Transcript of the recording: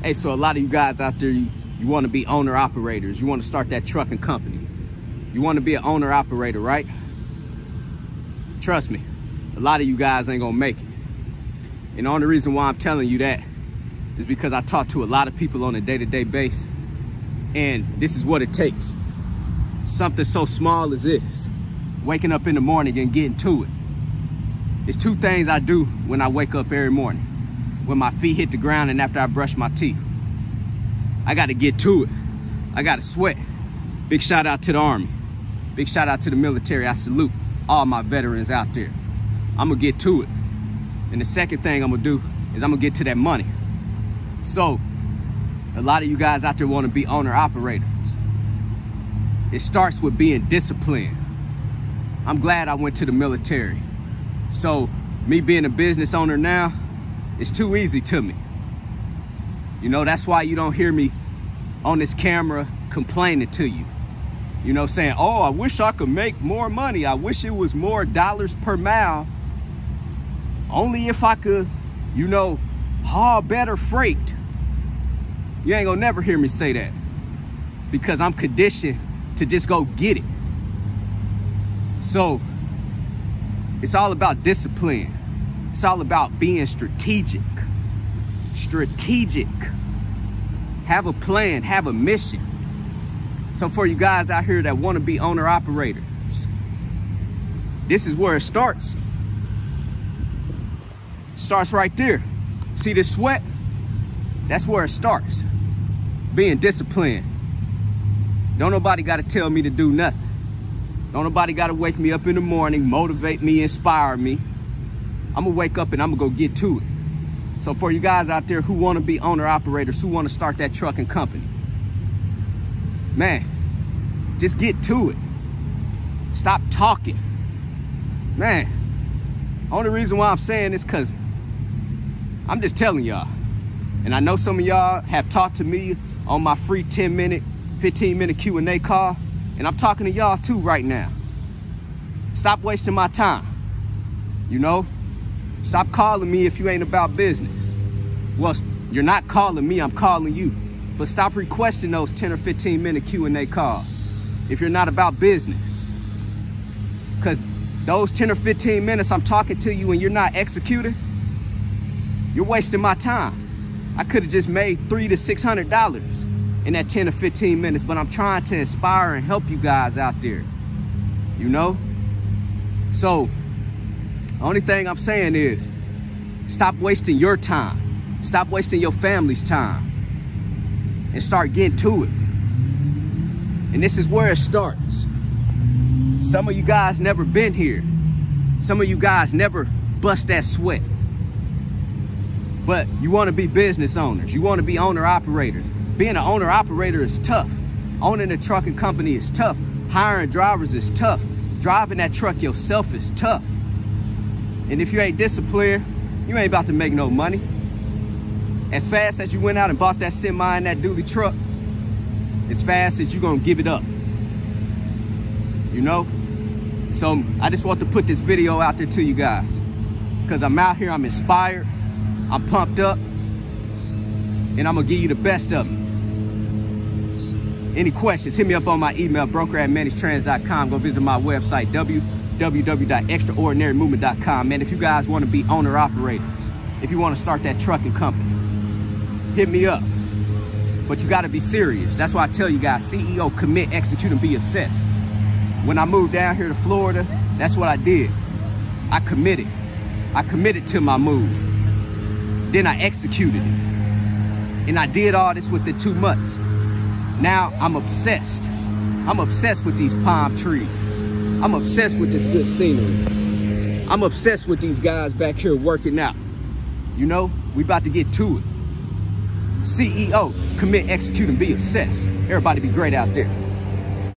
Hey, so a lot of you guys out there, you want to be owner-operators. You want to start that trucking company. You want to be an owner-operator, right? Trust me, a lot of you guys ain't gonna make it. And the only reason why I'm telling you that is because I talk to a lot of people on a day-to-day basis, and this is what it takes. Something so small as this, waking up in the morning and getting to it. It's two things I do when I wake up every morning. When my feet hit the ground and after I brush my teeth. I gotta get to it. I gotta sweat. Big shout out to the Army. Big shout out to the military. I salute all my veterans out there. I'm gonna get to it. And the second thing I'm gonna do is I'm gonna get to that money. So, a lot of you guys out there wanna be owner-operators. It starts with being disciplined. I'm glad I went to the military. So, me being a business owner now, it's too easy to me. You know, that's why you don't hear me on this camera complaining to you. You know, saying, oh, I wish I could make more money. I wish it was more dollars per mile. Only if I could, you know, haul better freight. You ain't gonna never hear me say that because I'm conditioned to just go get it. So, it's all about discipline. It's all about being strategic. Strategic. Have a plan, have a mission. So for you guys out here that want to be owner-operators, this is where it starts. It starts right there. See this sweat? That's where it starts. Being disciplined. Don't nobody got to tell me to do nothing. Don't nobody got to wake me up in the morning, motivate me, inspire me. I'm gonna wake up and I'm gonna go get to it. So for you guys out there who wanna be owner-operators, who wanna start that trucking company, man, just get to it. Stop talking. Man, only reason why I'm saying this because I'm just telling y'all. And I know some of y'all have talked to me on my free 10-minute, 15-minute Q&A call, and I'm talking to y'all too right now. Stop wasting my time, you know? Stop calling me if you ain't about business. Well, you're not calling me, I'm calling you. But stop requesting those 10 or 15-minute Q&A calls if you're not about business. Because those 10 or 15 minutes I'm talking to you and you're not executing, you're wasting my time. I could have just made $300 to $600 in that 10 or 15 minutes, but I'm trying to inspire and help you guys out there, you know? So, the only thing I'm saying is, stop wasting your time. Stop wasting your family's time. And start getting to it. And this is where it starts. Some of you guys never been here. Some of you guys never bust that sweat. But you want to be business owners. You want to be owner-operators. Being an owner-operator is tough. Owning a trucking company is tough. Hiring drivers is tough. Driving that truck yourself is tough. And if you ain't disciplined, you ain't about to make no money. As fast as you went out and bought that semi and that dually truck, as fast as you're gonna give it up. You know? So I just want to put this video out there to you guys. Because I'm out here, I'm inspired, I'm pumped up, and I'm gonna give you the best of it. Any questions, hit me up on my email, broker@managedtrans.com. Go visit my website, www.extraordinarymovement.com. Man, if you guys want to be owner-operators, if you want to start that trucking company, hit me up. But you got to be serious. That's why I tell you guys, CEO, commit, execute, and be obsessed. When I moved down here to Florida, that's what I did. I committed. I committed to my move. Then I executed it. And I did all this within 2 months. Now I'm obsessed. I'm obsessed with these palm trees. I'm obsessed with this good scenery. I'm obsessed with these guys back here working out. You know, we about to get to it. CEO, commit, execute, and be obsessed. Everybody be great out there.